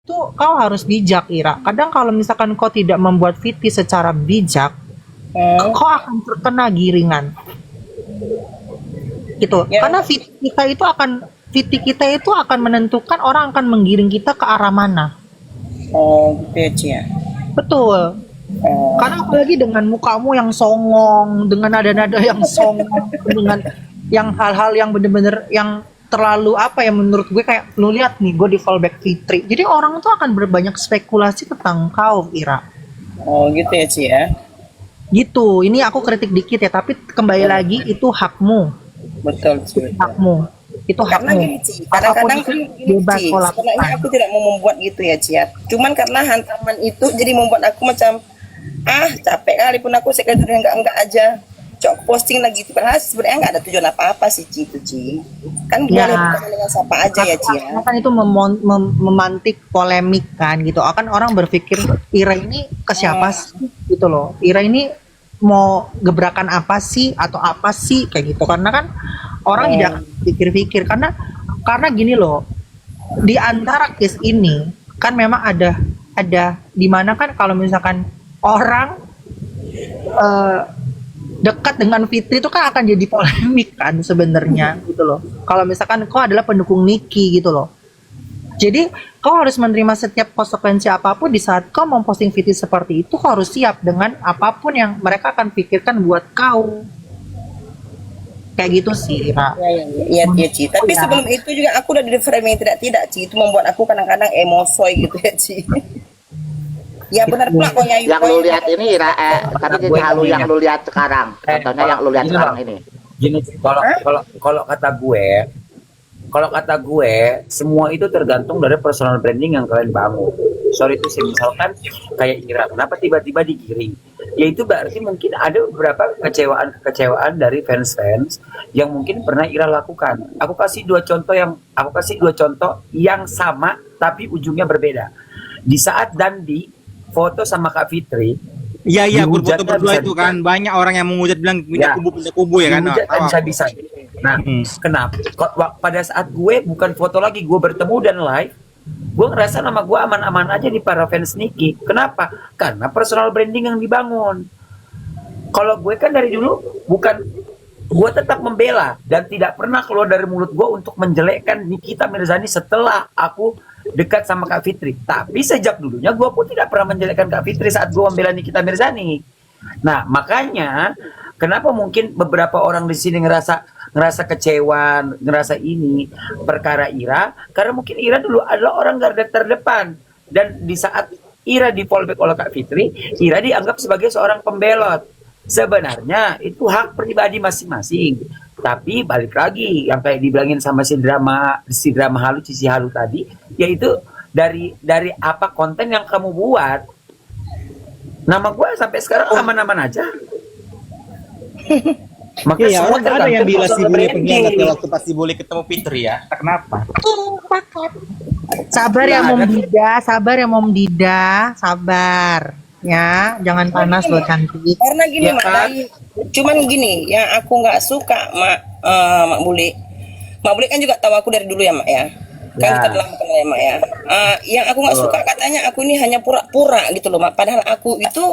Itu kau harus bijak, Ira. Kadang kalau misalkan kau tidak membuat VT secara bijak, kau akan terkena giringan. Gitu. Ya. Karena VT kita itu akan menentukan orang akan menggiring kita ke arah mana. Oh gitu ya Ci ya. Betul. Karena apalagi dengan mukamu yang songong, dengan nada-nada yang songong, dengan yang hal-hal yang bener-bener yang terlalu apa ya, menurut gue kayak lu lihat nih gue di fallback Fitri. Jadi orang tuh akan berbanyak spekulasi tentang kau, Ira. Oh gitu ya Ci ya. Gitu. Ini aku kritik dikit ya, tapi kembali lagi itu hakmu. Betul Ci. Hakmu. Itu Karena hakmu. gini Ci, kadang-kadang Apapun kan itu gini bebas Ci, kau sebenarnya lakukan. aku tidak mau membuat gitu ya Ci ya. Cuman karena hantaman itu jadi membuat aku macam capek kali pun aku sekalian enggak aja. Cok posting lagi itu padahal sebenarnya enggak ada tujuan apa-apa sih Ci itu Ci. Kan Ya, boleh bukan dengan siapa aja ya Ci ya. karena kan itu memantik polemik kan gitu. Akan orang berpikir Ira ini ke siapa sih gitu loh. Ira ini mau gebrakan apa sih atau apa sih kayak gitu. Karena kan orang tidak akan pikir-pikir karena gini loh. Di antara case ini kan memang ada di mana kan kalau misalkan orang eh, dekat dengan Fitri itu kan akan jadi polemik kan sebenarnya gitu loh. Kalau misalkan kau adalah pendukung Niki gitu loh. Jadi kau harus menerima setiap konsekuensi apapun di saat kau memposting Fitri seperti itu, kau harus siap dengan apapun yang mereka akan pikirkan buat kau. Kayak gitu sih, Ira. Iya Ci. Tapi sebelum itu juga aku udah di framing tidak Ci. Itu membuat aku kadang-kadang emosoy gitu ya Ci. Ya benar pula kok Nyayu. Yang lu lihat ini karena jadi halu yang lu lihat sekarang. Contohnya yang lu lihat gini sekarang Bang. ini. Gini, kalau kata gue, semua itu tergantung dari personal branding yang kalian bangun. Sorry itu sih, misalkan kayak Ira, kenapa tiba-tiba digiring? Ya itu berarti mungkin ada beberapa kekecewaan dari fans-fans yang mungkin pernah Ira lakukan. Aku kasih dua contoh yang sama tapi ujungnya berbeda. Di saat Dandi foto sama Kak Fitri, Iya, grup foto dihujatnya berdua itu bisa-bisa. kan banyak orang yang menghujat bilang Ya. pindah kubu ya kan. Dihujat kan bisa-bisa. Nah, kenapa? Pada saat gue bukan foto lagi, gue bertemu dan live, gue ngerasa nama gue aman-aman aja di para fans Niki. Kenapa? Karena personal branding yang dibangun. Kalau gue kan dari dulu gue tetap membela dan tidak pernah keluar dari mulut gue untuk menjelekkan Nikita Mirzani setelah aku dekat sama Kak Fitri. Tapi sejak dulunya gue pun tidak pernah menjelekkan Kak Fitri saat gue membela Nikita Mirzani. Nah, makanya kenapa mungkin beberapa orang di sini ngerasa kecewa, ngerasa ini perkara Ira, karena mungkin Ira dulu adalah orang garda terdepan dan di saat Ira di fallback oleh Kak Fitri, Ira dianggap sebagai seorang pembelot. Sebenarnya itu hak pribadi masing-masing. Tapi balik lagi yang kayak dibilangin sama si drama halu Cici Halu tadi, yaitu dari apa konten yang kamu buat. Nama gue sampai sekarang aman-aman aja. Maka Iya, semua orang ada yang tergantung bilang si personal Bule branding. pengkhianat ya waktu pas si Bule ketemu Fitri ya. Kenapa? Sabar ya Mom Dida, sabar ya Mom Dida, sabar. Ya, jangan panas loh cantik. Karena gini Ya Mak, kan? cuman gini yang aku nggak suka Mak Bule. Mak Bule kan juga tahu aku dari dulu ya Mak ya. Kan Ya. kita telah kenal ya Mak ya. Yang aku nggak suka katanya aku ini hanya pura-pura gitu loh Mak. Padahal aku itu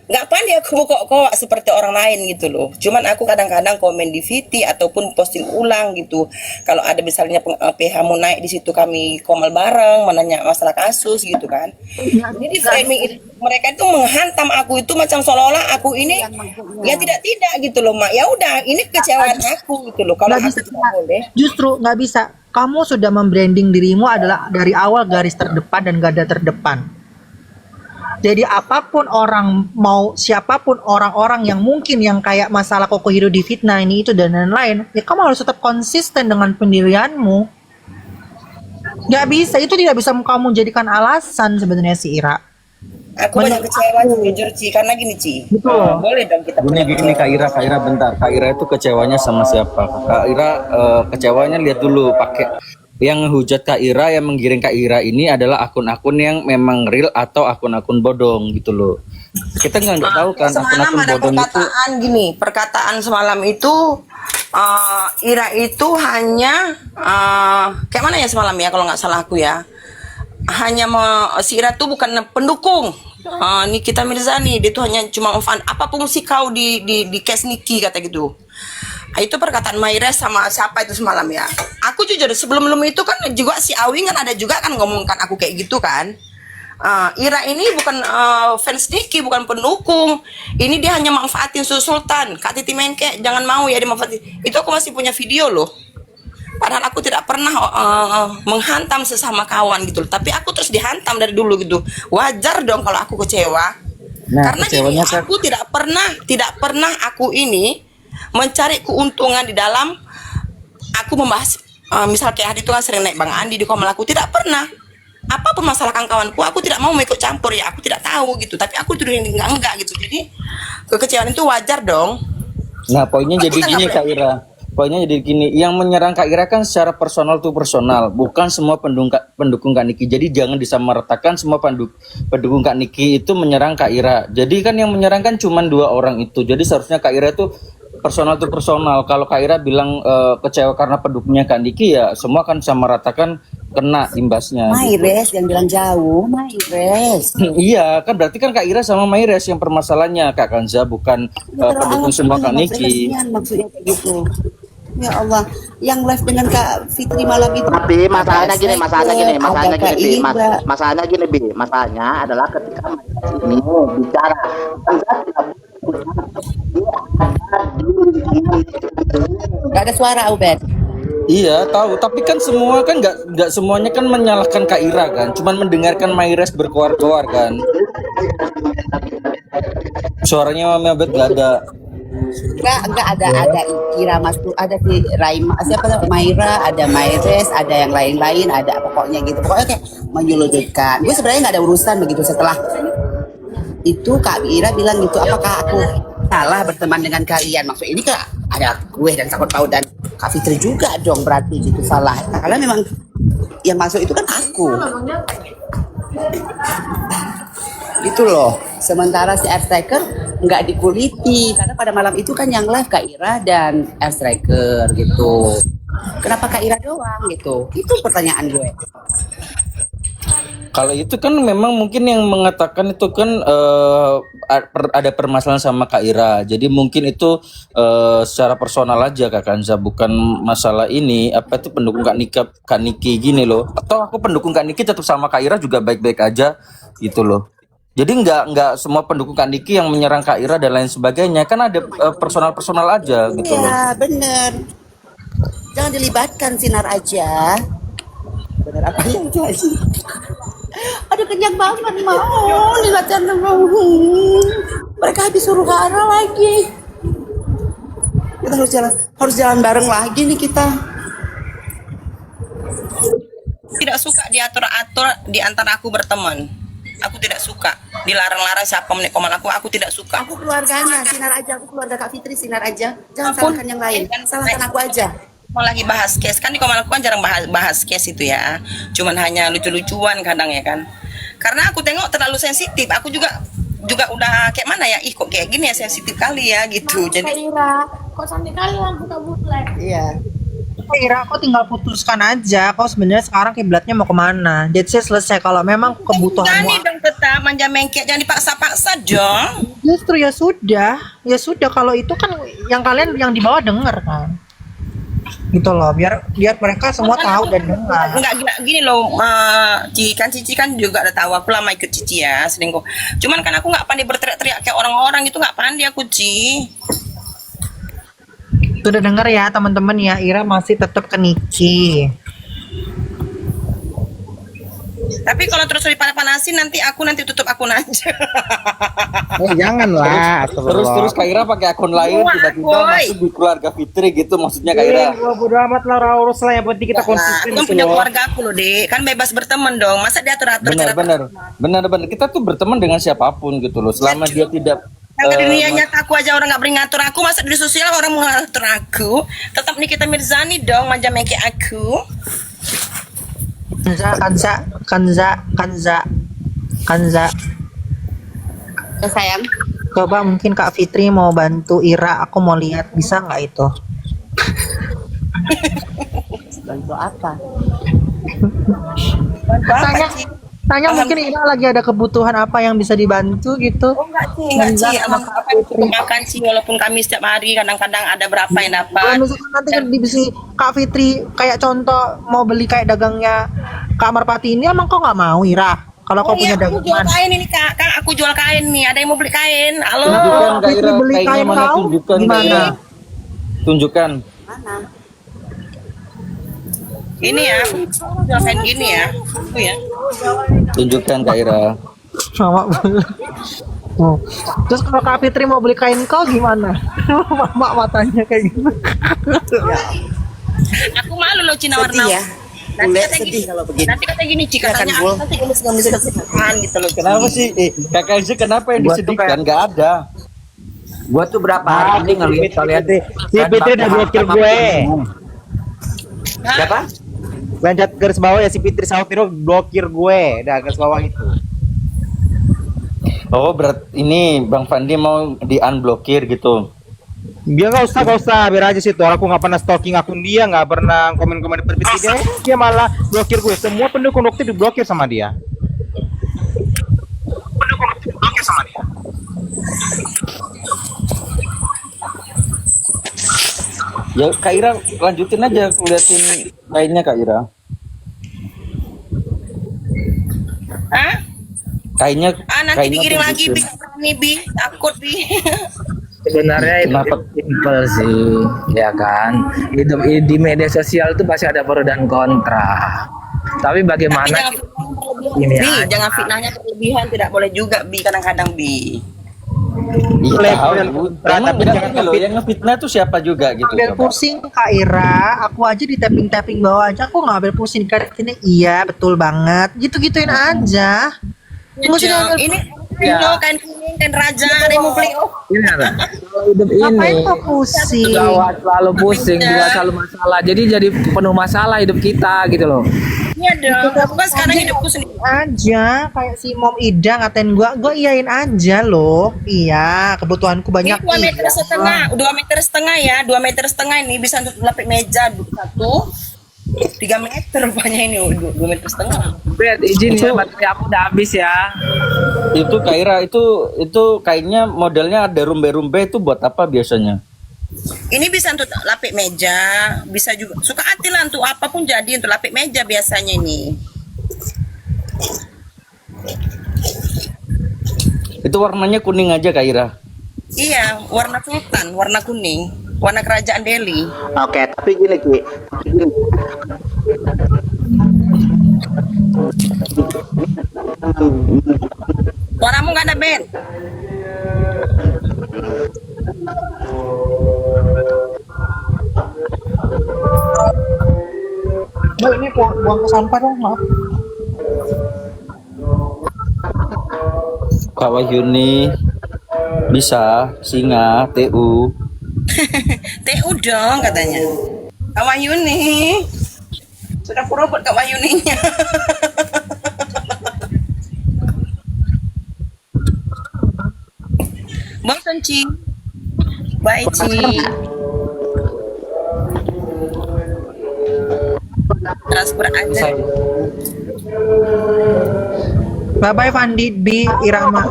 nggak pandai aku kok seperti orang lain gitu loh. Cuman aku kadang-kadang komen di VT ataupun posting ulang gitu. Kalau ada misalnya PH mau naik di situ kami komal bareng, menanya masalah kasus gitu kan. Jadi framing mereka itu menghantam aku itu macam seolah-olah aku ini ya tidak gitu loh Mak. Ya udah ini kecewaan aku gitu loh. Kalau Nggak aku bisa, tidak boleh. justru nggak bisa. Kamu sudah membranding dirimu adalah dari awal garis terdepan dan garda terdepan. Jadi apapun orang mau, siapapun orang-orang yang mungkin yang kayak masalah Koko Hiro di fitnah ini itu dan lain-lain, ya kamu harus tetap konsisten dengan pendirianmu. Nggak bisa, itu tidak bisa kamu jadikan alasan sebenarnya si Ira. Aku banyak kecewa jujur Ci karena gini Ci. Betul. Boleh dong kita Gini gini Kak Ira bentar. Kak Ira itu kecewanya sama siapa? Kak Ira kecewanya lihat dulu pakai yang hujat Kak Ira, yang menggiring Kak Ira ini adalah akun-akun yang memang real atau akun-akun bodong gitu loh. Kita nggak tahu kan semalam akun-akun ada bodong itu. perkataan gini, perkataan semalam itu Ira itu hanya kayak mana ya semalam ya kalau nggak salah aku ya. si Ira tuh bukan pendukung Nikita Mirzani, dia tuh hanya cuma fan. Apa fungsi kau di case Niki, kata gitu. Itu perkataan Maires sama siapa itu semalam ya. Aku jujur sebelum itu kan juga si Awi kan ada juga kan ngomongkan aku kayak gitu kan. Ira ini bukan fans Niki, bukan pendukung. Ini dia hanya manfaatin Sultan. Kak Titi Menkes jangan mau ya dimanfaatin. Itu aku masih punya video loh. Padahal aku tidak pernah menghantam sesama kawan gitu loh. Tapi aku terus dihantam dari dulu gitu. Wajar dong kalau aku kecewa. Nah, Karena gini, kecewanya kan aku tidak pernah aku ini mencari keuntungan di dalam aku membahas misal kayak hari itu kan sering naik Bang Andi di Komel, aku tidak pernah apa permasalahan kawanku, aku tidak mau ikut campur ya, aku tidak tahu gitu. Tapi aku tuh enggak gitu. Jadi kekecewaan itu wajar dong. Nah, poinnya jadi Kita gini nggak Kak Ira. Poinnya jadi gini, yang menyerang Kak Ira kan secara personal tuh personal, bukan semua pendukung Kak Niki. Jadi jangan disamaratakan semua pendukung Kak Niki itu menyerang Kak Ira. Jadi kan yang menyerang kan cuma 2 orang itu. Jadi seharusnya Kak Ira itu personal tuh personal. Kalau Kak Ira bilang kecewa karena pendukungnya Kak Niki, ya semua kan samaratakan kena imbasnya. Maires yang bilang jauh, Maires. Iya, kan berarti kan Kak Ira sama Maires yang permasalahannya, Kak Kanza, bukan pendukung semua Kak Niki. Maksudnya kayak gitu. Ya Allah, yang live dengan Kak Fitri malam itu. Tapi masalahnya gini, ada Kak Bi. Ira. Masalahnya gini, Bi. Masalahnya adalah ketika ini bicara. Gak ada suara, Ubed. Iya tahu, tapi kan semua kan nggak semuanya kan menyalahkan Kak Ira kan, cuman mendengarkan Maires berkoar-koar kan. Suaranya Mama Bet nggak ada. Enggak ada Ira Mas, ada si Raima, siapa Maira, ada Maires, ada yang lain-lain, ada pokoknya gitu. Pokoknya kayak menyeludupkan. Gue sebenarnya nggak ada urusan begitu. Setelah itu Kak Ira bilang gitu, apakah aku salah berteman dengan kalian? Maksud ini Kak, ada gue dan Sakot Pau dan Kak Fitri juga dong berarti gitu salah. Karena memang yang masuk itu kan aku. Gitu loh. Sementara si Air Striker nggak dikuliti karena pada malam itu kan yang live Kak Ira dan Air Striker gitu. Kenapa Kak Ira doang gitu? Itu pertanyaan gue. Kalau itu kan memang mungkin yang mengatakan itu kan ada permasalahan sama Kak Ira. Jadi mungkin itu secara personal aja Kak Kanza, bukan masalah ini apa itu pendukung Kak Niki gini loh. Atau aku pendukung Kak Niki tetap sama Kak Ira juga baik-baik aja gitu loh. Jadi nggak semua pendukung Kak Niki yang menyerang Kak Ira dan lain sebagainya. Kan ada personal aja gitu loh. Iya bener. Jangan dilibatkan sinar aja. Bener apa yang jadi? Aduh kenyang banget mau lihatkan mereka habis suruh hara lagi. Kita harus jalan bareng lagi nih kita. Tidak suka diatur-atur di antara aku berteman. Aku tidak suka dilarang-larang siapa menik komal aku tidak suka. Aku keluarganya, sinar aja. Aku keluarga Kak Fitri, sinar aja. Jangan salahkan yang lain. Salahkan aku aja. Mau lagi bahas case kan di komal aku kan jarang bahas case itu ya. Cuman hanya lucu-lucuan kadang ya kan. Karena aku tengok terlalu sensitif. Aku juga udah kayak mana ya? Ih kok kayak gini ya, sensitif kali ya gitu. Jadi kok sampai kali lampu kabutlet. Iya. Kira aku tinggal putuskan aja kau sebenarnya sekarang kiblatnya mau kemana. Jadi saya selesai kalau memang kebutuhan Jangan dong tetap manja mengkek, jangan dipaksa-paksa dong. justru ya sudah kalau itu kan yang kalian yang di bawah denger kan gitu loh, biar mereka semua tahu dan dengar. Enggak gini loh, Cici kan juga udah tahu aku lama ikut Cici ya selingkuh. Cuman kan aku nggak pandai berteriak-teriak kayak orang-orang itu, nggak pandai aku Ci. Sudah dengar ya teman-teman ya, Ira masih tetap ke Niki. Tapi kalau terus dipanas-panasin nanti tutup akun aja. Janganlah. Terus Kak Ira pakai akun lain tiba-tiba masuk di keluarga Fitri gitu maksudnya Kak Ira. Bodo amat lah, urus lah, yang penting kita konsisten. Kan punya keluarga aku loh, Dek. Kan bebas berteman dong. Masa diatur-atur Benar. Kita tuh berteman dengan siapapun gitu loh. Selama dia tidak yang di dunia nyata aku aja orang nggak beri ngatur aku, masa di sosial orang mau ngatur aku. Tetap Nikita Mirzani dong, manja mengki aku. Kanza. Ya, sayang. Coba mungkin Kak Fitri mau bantu Ira, aku mau lihat bisa nggak itu. Bantu apa? Tanya, tanya mungkin Ira lagi ada kebutuhan apa yang bisa dibantu gitu. Oh enggak sih, apa cukup makan sih, walaupun kami setiap hari kadang-kadang ada berapa yang Kalau dapat. misalkan nanti kan di bisi Kak Fitri kayak contoh mau beli kayak dagangnya Kak Marpati ini, emang kau nggak mau Ira? Kalau kau Oh iya, punya aku jual dagangan. kain ini kak, aku jual kain nih. Ada yang mau beli kain? Halo. Tunjukkan Kak Fitri Ira, beli kainnya kain mana, kau? tunjukkan Kak Gimana? Ira. Tunjukkan. Ini ya, aku jual kain gini ya. Itu ya. Tunjukkan Kak Ira. Sama banget. Oh. Terus kalau Kak Fitri mau beli kain kau gimana? Mak matanya kayak gitu. Aku malu loh Cina Sedih warna. ya. Bule sedih kalau begini. Nanti katanya gini, Ci, katanya Bul. nanti gemes kesedihan gitu loh. Kenapa sih? Kakak Eze kenapa yang Gua tuh disedihkan? Gak ada. Gua tuh berapa hari ini ngeliat kalian Si Fitri udah blokir gue. Siapa? Lanjut garis bawah ya, si Fitri Sautiro blokir gue. Udah garis bawah itu. Oh, ini Bang Fandi mau di-unblokir gitu. Dia nggak usah, biar aja situ. Aku nggak pernah stalking akun dia, nggak pernah komen-komen di dia malah blokir gue. Semua pendukung dokter diblokir sama dia. Ya Kak Ira lanjutin aja liatin kainnya Kak Ira. Hah? Kainnya Nanti kainnya dikirim lagi, tunjukin. Bi. Berani, Bi. Takut, Bi. Sebenarnya itu Kenapa? simple sih, ya kan. Hidup di media sosial itu pasti ada pro dan kontra. Tapi bagaimana ini Bi, aja. jangan fitnahnya berlebihan, tidak boleh juga, Bi. Kadang-kadang, Bi. Iya tahu. Emang tapi beda jangan loh, yang ngefitnah tuh siapa juga gitu. Ambil coba. pusing Kak Ira, aku aja di tapping bawah aja, aku nggak ambil pusing. Karena iya betul banget, gitu-gituin aja. Nggak usah Jong, diambil. ini loh, kain kuning, kain raja, ada yang mau beli. Oh, Ini ada. Kalau hidup Ngapain ini kok pusing? gawat, selalu pusing, juga selalu masalah. Jadi penuh masalah hidup kita gitu loh. iya dong. Aku kan sekarang hidupku sendiri. Aja kayak si Mom Ida ngatain gua iyain aja loh. Iya, kebutuhanku banyak. Ini 2,5 meter, 2,5 meter ya, 2,5 meter ini bisa untuk lapik meja 3 meter rupanya ini 2,5 meter. Bet, izin ya, baterai aku udah habis ya. Itu Kak Ira itu kainnya modelnya ada rumbe-rumbe itu buat apa biasanya? Ini bisa untuk lapik meja, bisa juga suka hati lah untuk apapun jadi untuk lapik meja biasanya ini. Itu warnanya kuning aja Kak Ira. Iya, warna sultan, warna kuning, warna kerajaan Delhi. Oke, tapi gini Ki. Suaramu nggak ada Ben. Mbak ini buang ke sampah dong, maaf. Kak Wahyuni bisa singa TU. TU dong katanya. Kak Wahyuni. Sudah purobot Kak Wahyuninya. Bosan Ci. Bye Ci. Transfer aja. Bye bye Fandi Bi Irama.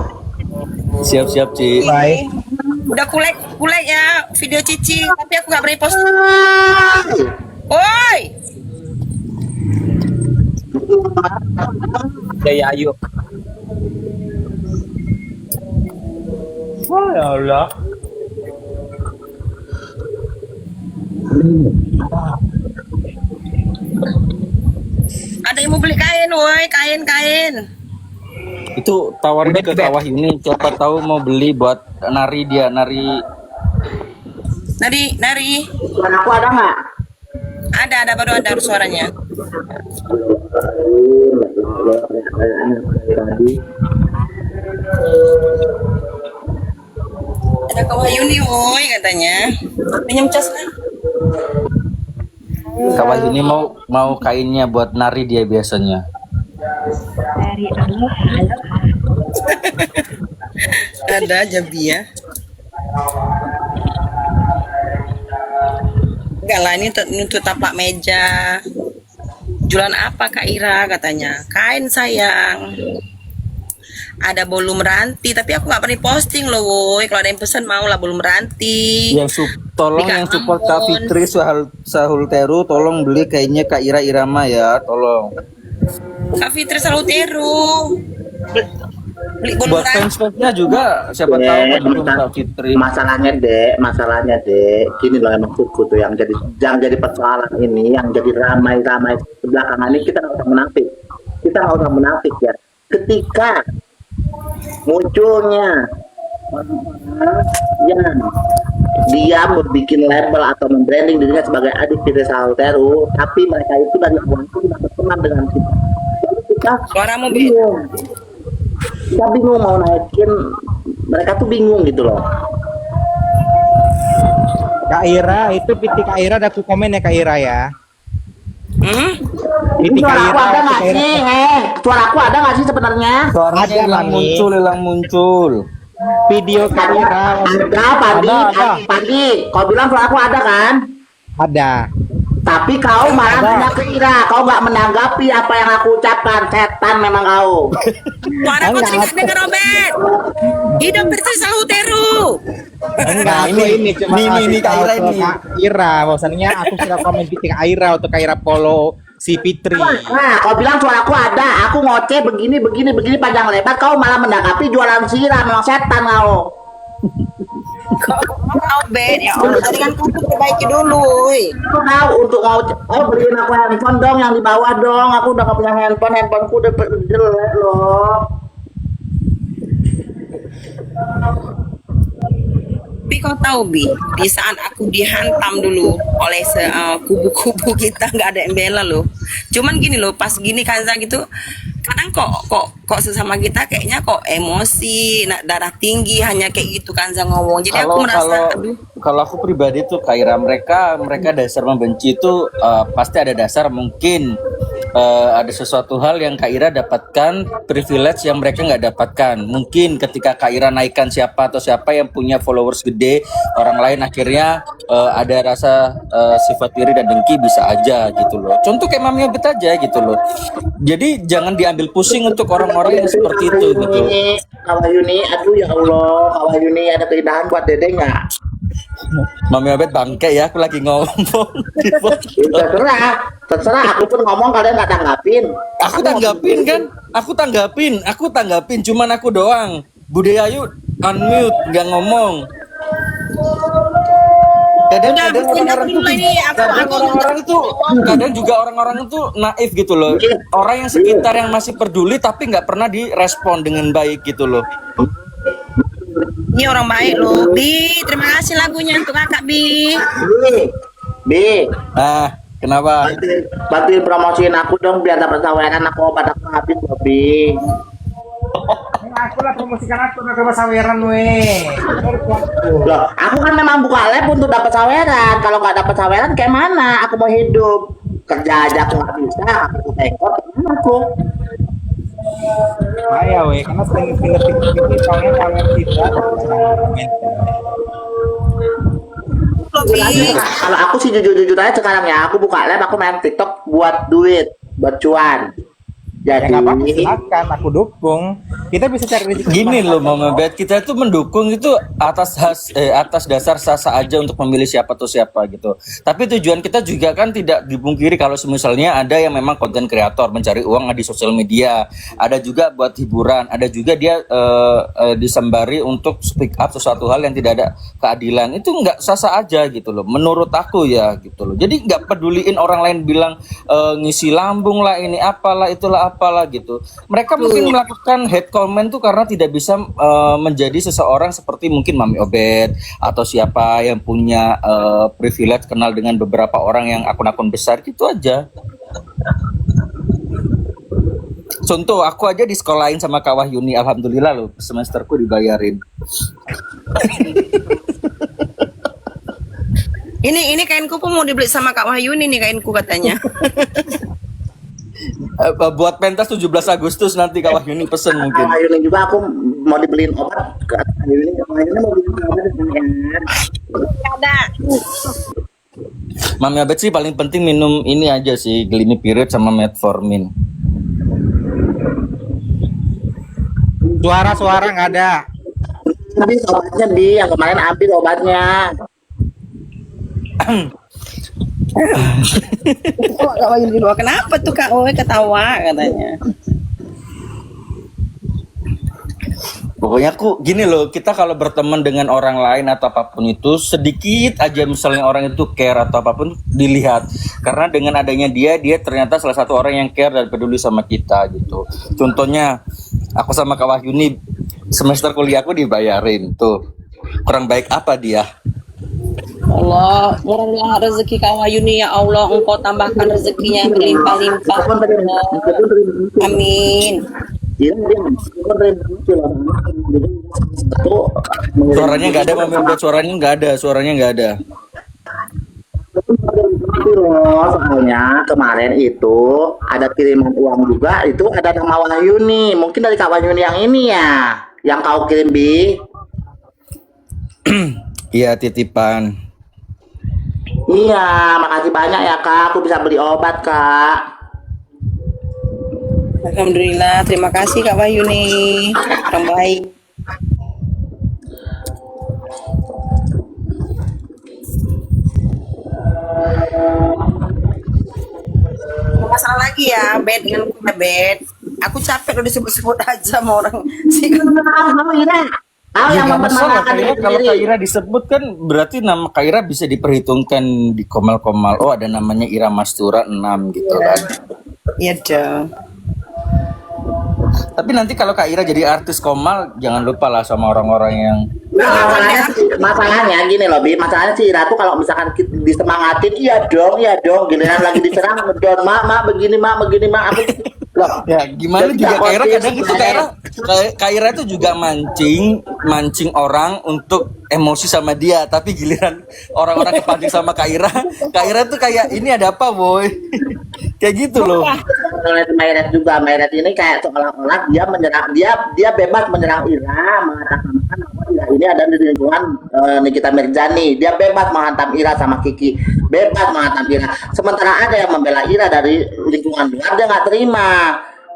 Siap-siap Ci. Baik. Udah kulek ya video Cici, tapi aku nggak berani post. Oi, Ya ayo. Oh ya Allah. ada yang mau beli kain, woi, kain. Itu tawarin ke Kak Wahyuni, siapa tahu mau beli buat nari dia, nari. Nari. Aku ada nggak? Ada baru ada suaranya. Ada Kak Wahyuni, woi katanya. Pinjam cas kan? Kak Wahyuni mau kainnya buat nari dia biasanya. Ada aja Bi ya. Enggak lah, ini untuk tapak meja. jualan apa Kak Ira katanya, kain sayang, ada bolu meranti, tapi aku nggak pernah posting loh woy. Kalau ada yang pesan mau lah bolu meranti. Tolong yang support Kak Fitri Sahul Teru, tolong beli kayaknya Kak Ira Irama ya, tolong. Kak Fitri Salutero beli bolu Buat meranti. fans-fansnya juga siapa tahu mendukung Kak Fitri. Masalahnya dek, gini loh emang kuku tuh yang jadi persoalan ini, yang jadi ramai-ramai belakangan ini kita nggak usah munafik ya. Ketika munculnya orang-orang yang dia mau bikin label atau membranding dirinya sebagai adik Fitri Salutero, tapi mereka itu dari awal itu tidak berteman dengan kita. Jadi kita Suaramu bingung. Kita bingung mau naikin, mereka tuh bingung gitu loh. Kak Ira, itu PT Kak Ira ada aku komen ya Kak Ira ya. PT Kak Suara aku Ira, ada nggak Kak Ira. sih? Suara aku ada nggak sih sebenarnya? Suaranya Ada, hilang Mami. muncul. Video Kak Ira. Ada, Pandi. Kau bilang suara aku ada kan? Ada. Tapi kau malah mengira, kau nggak menanggapi apa yang aku ucapkan. Setan memang kau. Suaraku terikat dengan Robert. Hidup Fitri Salutero. Enggak, ini cuma ini Kak Ira ini. Kak Ira, bahwasannya aku sudah komen PT Kak Ira untuk Kak Ira follow si Fitri. Nah, kau bilang suara aku ada, aku ngoceh begini panjang lebar, kau malah menanggapi jualan sirah, memang setan kau. Robert, ya Allah, tadi kan kamu perbaiki dulu. Aku tahu untuk beliin aku handphone dong yang di bawah dong. Aku udah gak punya handphoneku udah jelek loh. Tapi kau tahu Bi, di saat aku dihantam dulu oleh kubu-kubu kita nggak ada yang bela loh. Cuman gini loh, pas gini Kanza gitu, kadang kok sesama kita kayaknya kok emosi, darah tinggi hanya kayak gitu Kanza ngomong. Jadi aku merasa, aduh, Kalau aku pribadi tuh Kak Ira, mereka dasar membenci itu pasti ada dasar, mungkin ada sesuatu hal yang Kak Ira dapatkan, privilege yang mereka nggak dapatkan. Mungkin ketika Kak Ira naikkan siapa atau siapa yang punya followers gede, orang lain akhirnya ada rasa sifat iri dan dengki, bisa aja gitu loh. Contoh kayak Mami Obet aja gitu loh. Jadi jangan diambil pusing untuk orang-orang yang seperti itu gitu. Kawayuni, aduh ya Allah, Kawayuni ada keindahan buat Dede nggak? Mami Obet bangke ya, aku lagi ngomong. Terserah, aku pun ngomong kalian nggak tanggapin. Aku tanggapin, cuman aku doang. Bude Ayu unmute, nggak ngomong. Kadang orang-orang itu naif gitu loh. Orang yang sekitar yang masih peduli tapi nggak pernah direspon dengan baik gitu loh. ini orang baik loh. Bi, terima kasih lagunya untuk kakak Bi. Bi, Nah, kenapa? bantuin promosiin aku dong biar dapat saweran, aku obat aku habis loh, Bi. Aku lah promosikan aku ke saweran weh. Loh, aku kan memang buka lab untuk dapat saweran. Kalau nggak dapat saweran kayak mana? Aku mau hidup. Kerja aja aku nggak bisa, aku tekor, gimana aku? Bahaya weh, karena sering ngetik ini soalnya kalau tidak Kalau aku sih jujur-jujur aja sekarang ya, aku buka lab, aku main TikTok buat duit, buat cuan. ya Jadi nggak apa-apa, silakan aku dukung. Kita bisa cari rezeki. Gini loh Mama Bet, kita itu mendukung itu atas dasar sah-sah aja untuk memilih siapa tuh siapa gitu. Tapi tujuan kita juga kan tidak dipungkiri kalau misalnya ada yang memang konten kreator mencari uang di sosial media, ada juga buat hiburan, ada juga dia disembari untuk speak up sesuatu hal yang tidak ada keadilan. Itu nggak sah-sah aja gitu loh, menurut aku ya gitu loh. Jadi nggak peduliin orang lain bilang ngisi lambung lah, ini apalah, itulah apalah gitu. Mereka mungkin melakukan hate comment tuh karena tidak bisa menjadi seseorang seperti mungkin Mami Obet atau siapa yang punya privilege kenal dengan beberapa orang yang akun-akun besar gitu aja. Contoh, aku aja di sekolahin sama Kak Wahyuni, alhamdulillah loh, semesterku dibayarin. Ini kainku pun mau dibeli sama Kak Wahyuni nih kainku katanya. Buat pentas 17 Agustus nanti Kak Wahyuni pesen mungkin. Kak Wahyuni juga aku mau dibeliin obat. Kak Wahyuni mau beliin obat. Ada. Mami Abed sih paling penting minum ini aja sih, Glimepiride sama Metformin. Suara-suara nggak ada. Habis obatnya Bi, yang kemarin habis obatnya. Kok Kak Wahyuni di luar? Kenapa tuh Kak Owe ketawa katanya? Pokoknya aku gini loh, kita kalau berteman dengan orang lain atau apapun itu, sedikit aja misalnya orang itu care atau apapun dilihat. Karena dengan adanya dia ternyata salah satu orang yang care dan peduli sama kita gitu. Contohnya, aku sama Kak Wahyuni semester kuliahku dibayarin tuh. Kurang baik apa dia? Allah, murahlah rezeki Kak Wahyuni ya Allah, Engkau tambahkan rezekinya berlimpah-limpah. Amin. Iya, Suaranya nggak ada, Mami Abed, suaranya nggak ada. Soalnya kemarin itu ada kiriman uang juga, itu ada nama Wahyuni, mungkin dari Kak Wahyuni yang ini ya, yang kau kirim Bi. Iya, titipan. Iya, makasih banyak ya Kak, aku bisa beli obat Kak. Alhamdulillah, terima kasih Kak Wahyuni. Orang baik. Masalah lagi ya, bed dengan bed. Aku capek udah disebut-sebut aja sama orang. Ya nggak masalah, kalau Kak Ira disebut kan berarti nama Kak Ira bisa diperhitungkan di Komal-Komal. Oh, ada namanya Ira Mastura 6 gitu kan. Iya dong. Tapi nanti kalau Kak Ira jadi artis Komal, jangan lupa lah sama orang-orang yang Masalahnya gini loh Bi, masalahnya si Ira tuh kalau misalkan disemangatin, iya dong, giliran lagi diserang, ngedon, mak begini mak, aku loh. ya gimana juga Kak Ira kadang itu Kak Ira itu juga mancing orang untuk emosi sama dia, tapi giliran orang-orang kepancing sama Kak Ira tuh kayak ini ada apa boy? Kayak gitu loh. Oleh Mayret juga, Mayret ini kayak seolah-olah dia menyerang, dia bebas menyerang Ira, mengatakan bahwa Ira ini ada di lingkungan Nikita Mirzani, dia bebas menghantam Ira sama Kiki, bebas menghantam Ira. Sementara ada yang membela Ira dari lingkungan luar, dia nggak terima.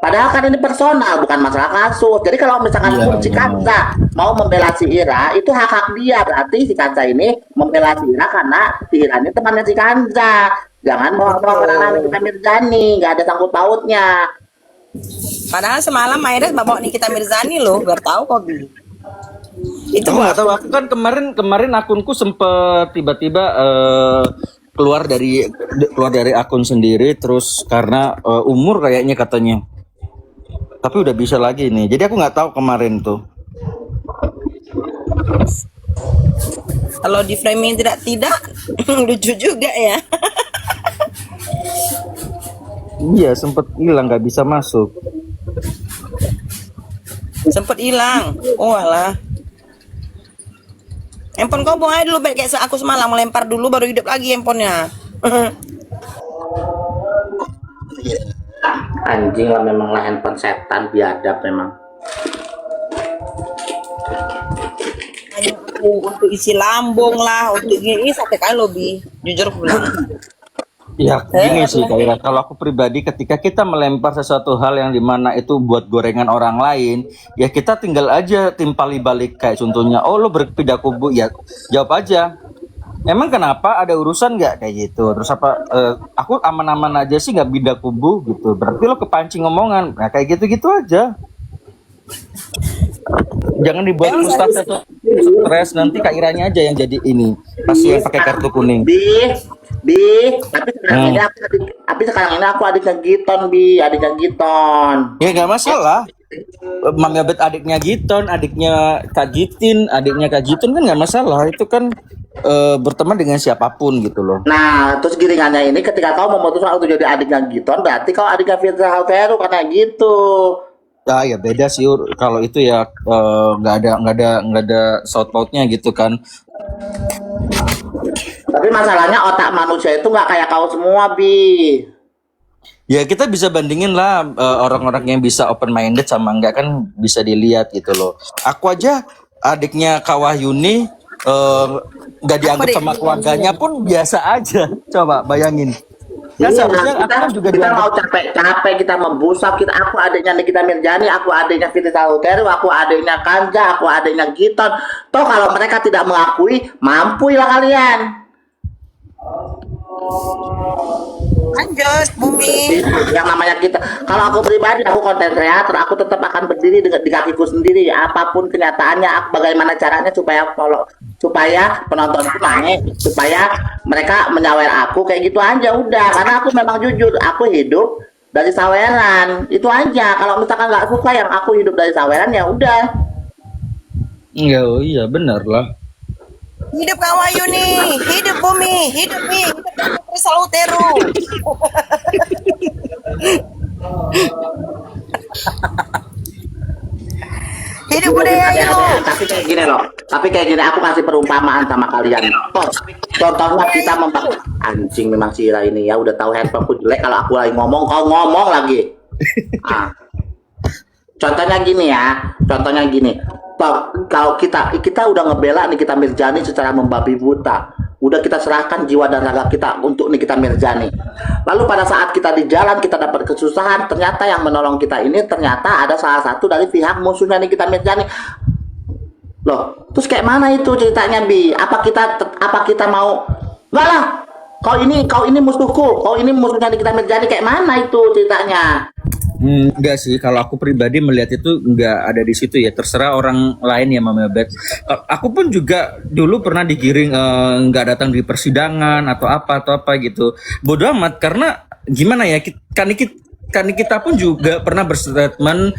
Padahal kan ini personal, bukan masalah kasus. Jadi kalau misalkan si Kansa mau membela si Ira, itu hak dia. Berarti si Kansa ini membela si Ira karena si Ira ini temannya si Kansa. Jangan bawa-bawa orang Nikita Mirzani, nggak ada sangkut pautnya. Padahal semalam Mayres bawa Nikita Mirzani loh, biar tahu kok Bi. Itu Aku nggak tahu, aku kan kemarin akunku sempet tiba-tiba keluar dari akun sendiri, terus karena umur kayaknya katanya. Tapi udah bisa lagi nih. Jadi aku nggak tahu kemarin tuh. kalau di framing tidak lucu juga ya. Iya, sempet hilang, nggak bisa masuk. Sempet hilang. Oh alah. Handphone kau buang aja dulu, kayak aku semalam melempar dulu baru hidup lagi handphonenya. Anjing lah, memang lah handphone setan, biadab memang. Hanya untuk isi lambung lah, untuk ini sakit kali loh Bi. Jujur pulang. Ya gini sih Kak Ira, kalau aku pribadi ketika kita melempar sesuatu hal yang dimana itu buat gorengan orang lain, ya kita tinggal aja timpali balik. Kayak contohnya, oh lo berpindah kubu, ya jawab aja, emang kenapa, ada urusan nggak, kayak gitu. Terus apa, aku aman-aman aja sih nggak pindah kubu gitu, berarti lo kepancing omongan. Nah kayak gitu-gitu aja, jangan dibuat frustasi atau stres. Nanti Kak Iranya aja yang jadi ini pasti yang pakai kartu kuning. Bi, tapi sekarang ini aku adiknya Giton, Bi, adiknya Giton. Ya nggak masalah. Mami Abed adiknya Giton, adiknya Kak Gitin, adiknya Kak Giton kan nggak masalah. Itu kan berteman dengan siapapun gitu loh. Nah, terus giringannya ini ketika kau memutuskan untuk jadi adiknya Giton, berarti kau adiknya Firza Halteru karena gitu. Ya beda sih kalau itu ya, nggak ada shout outnya gitu kan. Tapi masalahnya otak manusia itu nggak kayak kau semua, Bi. Ya kita bisa bandingin lah, orang-orang yang bisa open minded sama enggak kan bisa dilihat gitu loh. Aku aja adiknya Kak Wahyuni nggak dianggap sama keluarganya pun biasa aja. Coba bayangin. Kan Iya, seharusnya aku kan juga kita dianggap. mau capek-capek, kita membusap, aku adiknya Nikita Mirjani, aku adiknya Fitri Salutero, aku adiknya Kanja, aku adiknya Giton. Toh kalau mereka tidak mengakui, mampuilah kalian. Lanjut, Bumi. Yang namanya kita, kalau aku pribadi, aku konten kreator, aku tetap akan berdiri di kakiku sendiri, apapun kenyataannya, bagaimana caranya supaya penonton itu naik, supaya mereka menyawer aku, kayak gitu aja udah. Karena aku memang jujur, aku hidup dari saweran, itu aja. Kalau misalkan nggak suka yang aku hidup dari saweran, ya udah. Iya benar lah. Hidup Kak Wahyu nih, hidup Bumi, hidup nih, hidup Fitri Salutero. Hidup budaya yuk. Tapi kayak gini loh, aku kasih perumpamaan sama kalian. Contohnya kita anjing memang si Ira ini ya udah tahu handphoneku jelek, kalau aku lagi ngomong kau ngomong lagi. Contohnya gini. Kalau kita udah ngebela Nikita Mirjani secara membabi buta, udah kita serahkan jiwa dan raga kita untuk Nikita Mirjani. Lalu pada saat kita di jalan kita dapat kesusahan, ternyata yang menolong kita ini ternyata ada salah satu dari pihak musuhnya Nikita Mirjani. Loh, terus kayak mana itu ceritanya, Bi? Apa kita mau? Enggak lah. Kau ini musuhku, kau ini musuhnya Nikita Mirjani, kayak mana itu ceritanya? Enggak sih, kalau aku pribadi melihat itu enggak ada di situ ya. Terserah orang lain ya, Mama Bet. Aku pun juga dulu pernah digiring enggak datang di persidangan atau apa gitu. Bodoh amat, karena gimana ya? Kan kita pun juga pernah berstatement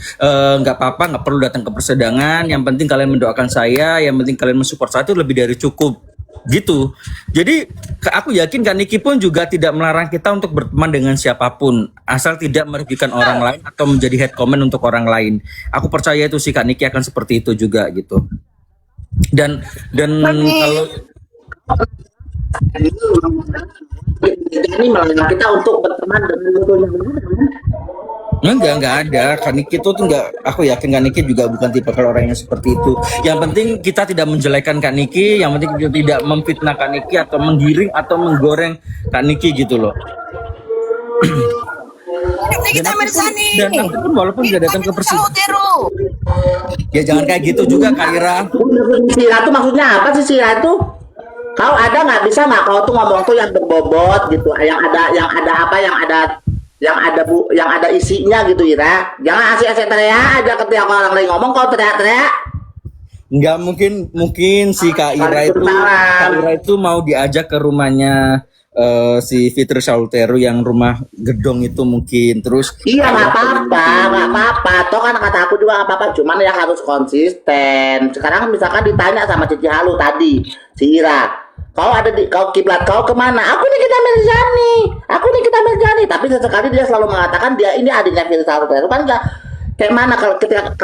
nggak apa-apa, nggak perlu datang ke persidangan. Yang penting kalian mendoakan saya, yang penting kalian mensupport saya, itu lebih dari cukup. Gitu. Jadi aku yakin Kak Niki pun juga tidak melarang kita untuk berteman dengan siapapun, asal tidak merugikan orang lain atau menjadi head comment untuk orang lain. Aku percaya itu sih Kak Niki akan seperti itu juga gitu. Dan kalau ini melarang kita untuk berteman dengan musuhnya. enggak ada. Kaniki itu tuh enggak, aku yakin Kaniki juga bukan tipe kalau orang yang seperti itu. Yang penting kita tidak menjelekan Kaniki, yang penting kita tidak memfitnah Kaniki atau menggiring atau menggoreng Kaniki gitu loh. Nikita Mirjani. Dan aku pun walaupun tidak datang ke persidangan, Salutero. ya jangan kayak gitu juga Kak Ira. Sira itu maksudnya apa sih Sira itu? Kau ada nggak, bisa nggak kau tuh ngomong tuh yang berbobot gitu, yang ada isinya gitu, Ira. Jangan asik-asik teriak aja ketika orang lain ngomong kau teriak-teriak. Enggak, mungkin si Kak Ira itu mau diajak ke rumahnya si Fitri Salutero yang rumah gedong itu mungkin. Terus Iya, nggak apa-apa. Toh kan kata aku juga nggak apa-apa. Cuman ya harus konsisten. Sekarang misalkan ditanya sama Cici Halu tadi, si Ira, kau kiblat kau kemana? Aku Nikita Mirjani. Tapi sesekali dia selalu mengatakan dia ini adiknya Fitri Salutero, kan nggak? Kayak mana kalau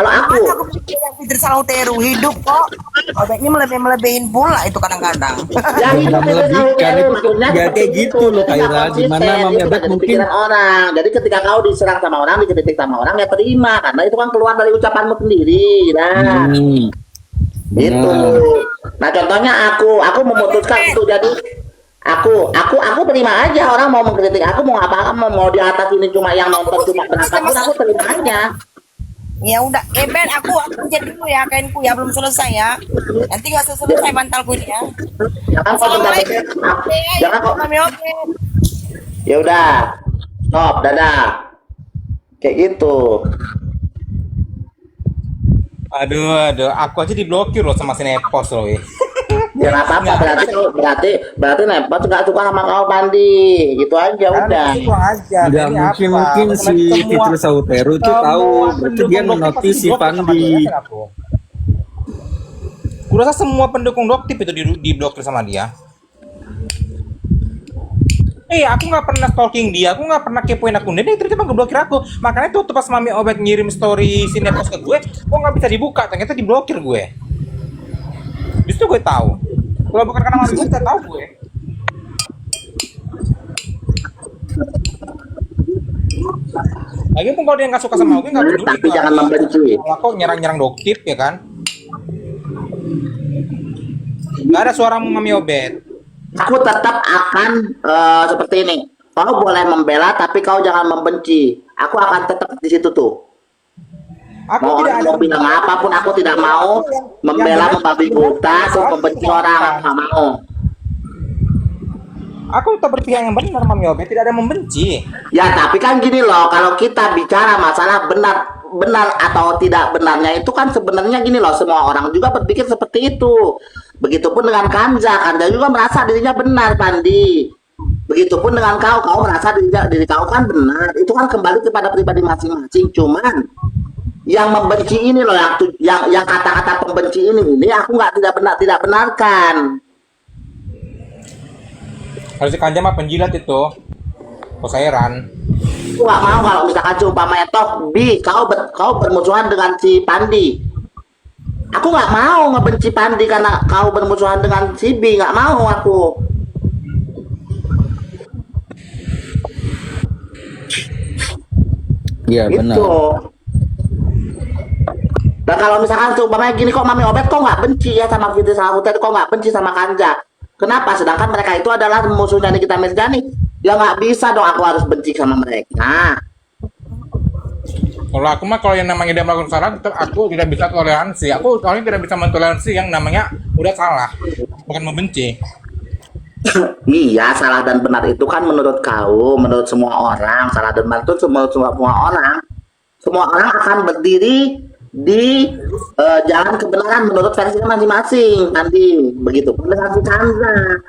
aku? Aku pikir yang Fitri Salutero hidup kok. Obeknya melebihin pula itu kadang-kadang. Ya hidup Fitri Salutero maksudnya ya kayak gitu loh Kak Ira. Gimana Mami Abed mungkin orang. Jadi ketika kau diserang sama orang, dikritik sama orang, ya terima, karena itu kan keluar dari ucapanmu sendiri. Nah, itu. Nah, contohnya aku memutuskan untuk jadi aku terima aja orang mau mengkritik aku, mau apa mau di atas ini cuma yang nonton cuma berapa pun aku terima aja. Ya udah, Ben, aku jadi dulu ya kainku ya, belum selesai ya. Nanti nggak selesai bantalku ini ya. Jangan kok. Ya udah, stop, dadah. Kayak gitu. Aduh, aku aja diblokir loh sama si Nepos loh. Ya nggak apa-apa, berarti Nepos nggak suka sama kau, Pandi, gitu aja udah. Enggak, mungkin si Fitri Salutero itu tahu, berarti dia menotis si Pandi. Kurasa semua pendukung Doktip itu diblokir sama dia. Aku nggak pernah stalking dia, aku nggak pernah kepoin akunnya, dia tiba-tiba ngeblokir aku. Makanya tuh pas Mami Obet ngirim story si Nepos ke gue, kok nggak bisa dibuka, ternyata diblokir gue. Justru gue tahu. Kalau bukan karena Mami Obet, tahu gue. Lagi pun kalau dia nggak suka sama gue, nggak peduli. Tapi jangan membenci. Kalau kok nyerang-nyerang Doktip ya kan? Gak ada suaramu Mami Obet. Aku tetap akan seperti ini. Kau boleh membela, tapi kau jangan membenci. Aku akan tetap di situ tuh. Aku Mau tidak ada mau bilang apapun, aku tidak mau membela, membabi buta, atau membenci orang. Aku nggak mau. Aku tetap berpihak yang benar Mami Obet, tidak ada membenci. Ya, tapi kan gini loh, kalau kita bicara masalah benar atau tidak benarnya itu kan sebenarnya gini loh, semua orang juga berpikir seperti itu. Begitupun dengan Kanja juga merasa dirinya benar, Pandi. Begitupun dengan kau merasa diri kau kan benar. Itu kan kembali kepada pribadi masing-masing. Cuman yang membenci ini loh, yang kata-kata pembenci ini aku tidak benarkan. Kalau si Kanja mah penjilat itu. Posairan. Aku nggak mau kalau misalkan seumpamanya toh kau bermusuhan dengan si Pandi. Aku nggak mau ngebenci Pandi karena kau bermusuhan dengan si B, nggak mau aku. Iya benar. Gitu. Dan kalau misalkan seumpamanya gini, kok Mami Obet kok nggak benci ya sama Fitri Sahuter, kok nggak benci sama Kanja? Kenapa? Sedangkan mereka itu adalah musuhnya Nikita Mirzani. Ya nggak bisa dong aku harus benci sama mereka. Kalau aku mah kalau yang namanya dia melakukan salah, tetap aku tidak bisa toleransi. Aku soalnya tidak bisa mentoleransi yang namanya udah salah, bukan membenci. Iya, salah dan benar itu kan menurut kau, menurut semua orang. Salah dan benar itu menurut semua orang. Semua orang akan berdiri di jalan kebenaran menurut versi masing-masing. Nanti begitu pun dengan si Chandra.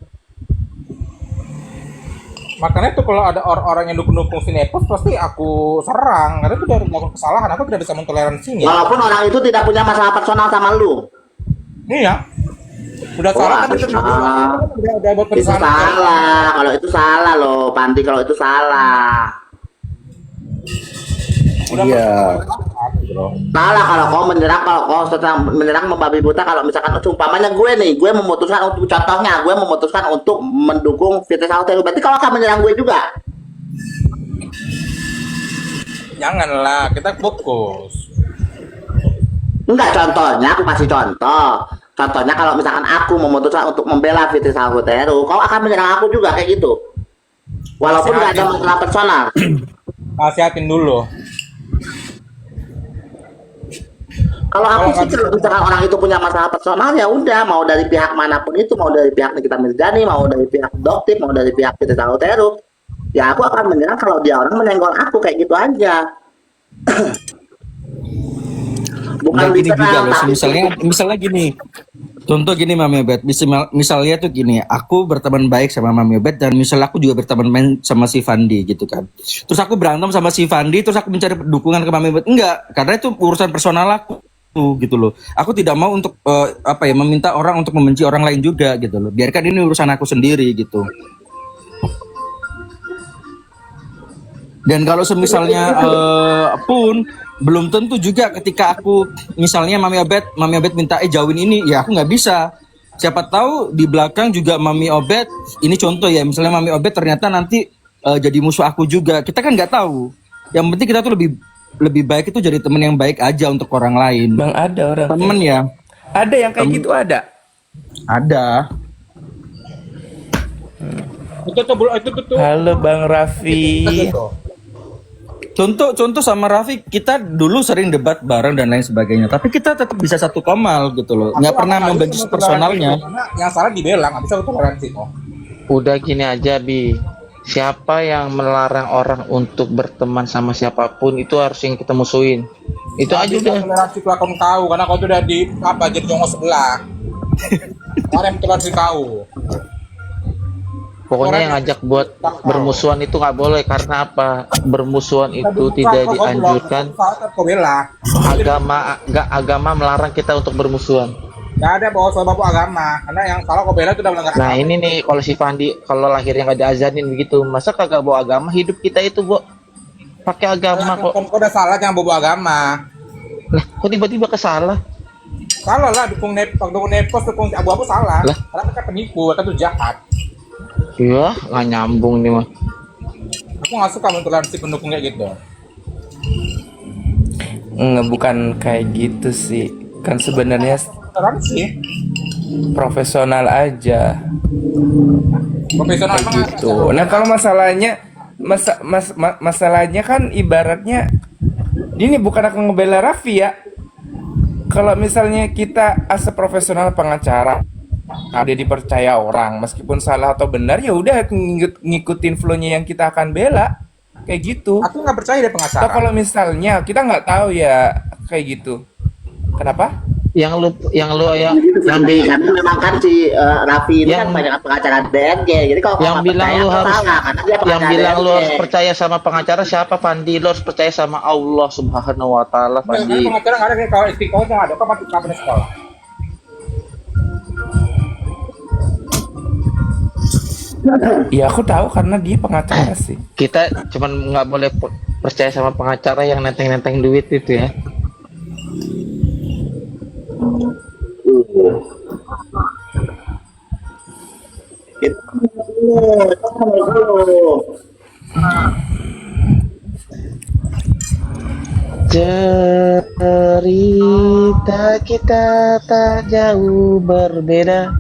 Makanya tuh kalau ada orang-orang yang dukung Sinepos pasti aku serang. Karena itu dari melakukan kesalahan, aku tidak bisa mentoleransinya. Walaupun orang itu tidak punya masalah personal sama lu. Iya. Udah salah kan itu udah buat Itu salah. Kalau itu salah loh, Pandi, kalau itu salah. Iya. Salah kalau kau menyerang membabi buta. Kalau misalkan umpamanya gue memutuskan untuk mendukung Fitri Sahuter, berarti kau akan menyerang gue juga. Janganlah, kita fokus. Enggak, contohnya aku kasih contoh. Contohnya kalau misalkan aku memutuskan untuk membela Fitri Sahuter, kau akan menyerang aku juga kayak gitu. Walaupun nggak ada masalah personal. Nasihatin dulu. Kalau aku sih kalau misalkan orang itu punya masalah personal, ya udah, mau dari pihak manapun itu, mau dari pihak Nikita Mirzani, mau dari pihak Doktif, mau dari pihak Fitri Sahuter, ya aku akan menyerang kalau dia orang menyenggol aku kayak gitu aja. Bukan Nah, gini juga diserang, loh, tapi misalnya gini. Contoh gini Mami Obet, misalnya tuh gini, aku berteman baik sama Mami Obet dan misalnya aku juga berteman baik sama si Fandi gitu kan. Terus aku berantem sama si Fandi, terus aku mencari dukungan ke Mami Obet. Enggak, karena itu urusan personal aku gitu loh. Aku tidak mau untuk meminta orang untuk membenci orang lain juga gitu loh. Biarkan ini urusan aku sendiri gitu. Dan kalau semisalnya pun belum tentu juga ketika aku misalnya Mami Obet minta jauhin ini, ya aku nggak bisa. Siapa tahu di belakang juga Mami Obet, ini contoh ya, misalnya Mami Obet ternyata nanti jadi musuh aku juga. Kita kan nggak tahu. Yang penting kita tuh lebih baik itu jadi teman yang baik aja untuk orang lain. Bang, ada orang Temen ya. ada yang kayak gitu, ada. Ada. Itu tuh. Halo Bang Raffi. Contoh sama Rafi, kita dulu sering debat bareng dan lain sebagainya, tapi kita tetap bisa satu komal gitu loh, nggak pernah membenci personalnya. Karena yang salah dibela, nggak bisa toleransi kok. Udah gini aja Bi, siapa yang melarang orang untuk berteman sama siapapun itu harus yang kita musuhin. Itu aja udah. Toleransi kelakuan kau, karena kau tuh udah jadi jongos sebelah. Orang yang toleransi kau. Pokoknya yang ngajak buat bermusuhan itu nggak boleh, karena apa? Bermusuhan itu tidak dianjurkan. Agama melarang kita untuk bermusuhan. Nggak ada bawa soal bapak agama, karena yang salah kau bela itu udah melanggar. Nah ini nih kalau si Fandi kalau lahirnya nggak diazanin begitu, masa kagak bawa agama? Hidup kita itu pakai agama kok. Kau udah salah jangan bawa agama. Nah kok tiba-tiba kesalah? Salah lah, dukung nepos, dukung abu-abu salah. Lah? Karena mereka penipu, mereka tuh jahat. Iya, nggak nyambung nih mah. Aku nggak suka mentoleransi pendukung kayak gitu. Nggak, bukan kayak gitu sih. Kan sebenarnya Toleransi. profesional aja Profesional banget. tuh. Nah kalau masalahnya masalahnya kan ibaratnya ini bukan aku ngebela Raffi ya. Kalau misalnya kita as a profesional pengacara ada dipercaya orang meskipun salah atau benar ya udah ngikutin flow-nya yang kita akan bela kayak gitu. Aku nggak percaya deh pengacara. Atau kalau misalnya kita nggak tahu ya kayak gitu. Kenapa? Yang Karena memang kan si Raffi ini kan banyak pengacara DNG. Jadi kalau yang nggak bilang percaya, lu kau harus salah, karena dia yang pengacara bilang lu DNG. harus percaya sama pengacara siapa, Fandi? Lu harus percaya sama Allah Subhanahu wa taala, Karena Fandi. pengacara nggak ada kayak kalau istiqomah nggak ada. Kau pasti kapan sekolah? Ya aku tahu karena dia pengacara sih. Kita cuman nggak boleh percaya sama pengacara yang nenteng-nenteng duit itu ya. Cerita kita tak jauh berbeda.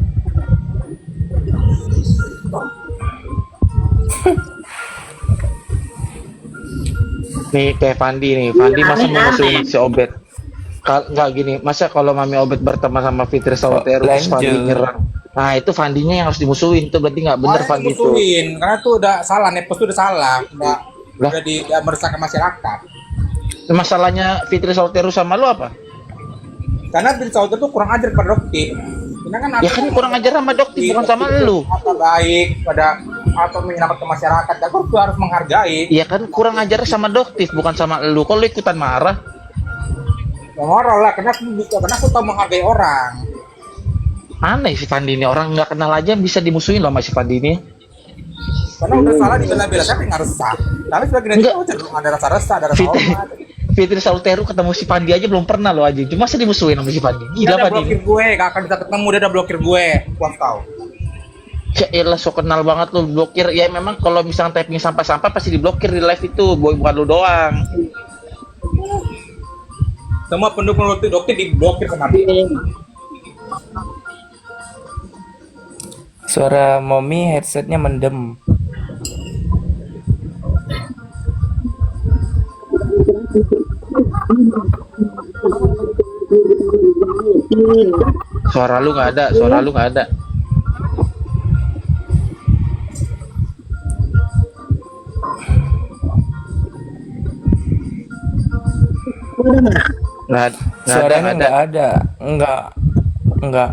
Nih kayak Fandi nih, Fandi masa mau musuhin si Obet? Nggak gini, masa kalau Mami Obet berteman sama Fitri Sautero terus Fandi Lanjut. nyerang? Nah itu Fandinya yang harus dimusuhin, itu berarti nggak bener Harus Fandi itu. dimusuhin, karena tuh udah salah, Nepos tuh udah salah, Lah. udah meresahkan masyarakat. Masalahnya Fitri Sautero sama lu apa? Karena Fitri Sautero tuh kurang ajar pada Dokti. Karena kan Ya kan kurang ajar sama Dokti, bukan sama lu. Apa baik pada atau menyelamatkan masyarakat, dan kau tuh harus menghargai. Ya kan kurang ajar sama Doktif, bukan sama lu. Kalau lu ikutan marah, Ya moral lah, karena aku tahu menghargai orang. aneh si Fandi ini, orang nggak kenal aja bisa dimusuhin loh sama si Fandi ini. Karena udah salah dibela-bela, tapi nggak resah. Tapi sebagai netizen Enggak. cenderung ada rasa resah, ada rasa Fitri, hormat. Fitri Sautero ketemu si Fandi aja belum pernah lo aja. Cuma sih dimusuhin sama si Fandi. Dia Gila udah Fandi. blokir gue, gak akan bisa ketemu, dia udah blokir gue. Puas tau. Ya elah so kenal banget lo blokir. Ya memang kalau misalnya typing sampah-sampah pasti diblokir di live itu, bukan lu doang. Semua pendukung Dokti diblokir sama dia. Suara Momi headsetnya mendem. Suara lu nggak ada, suara lu nggak ada. Nggak ada, Suaranya nggak ada. nggak ada. Enggak.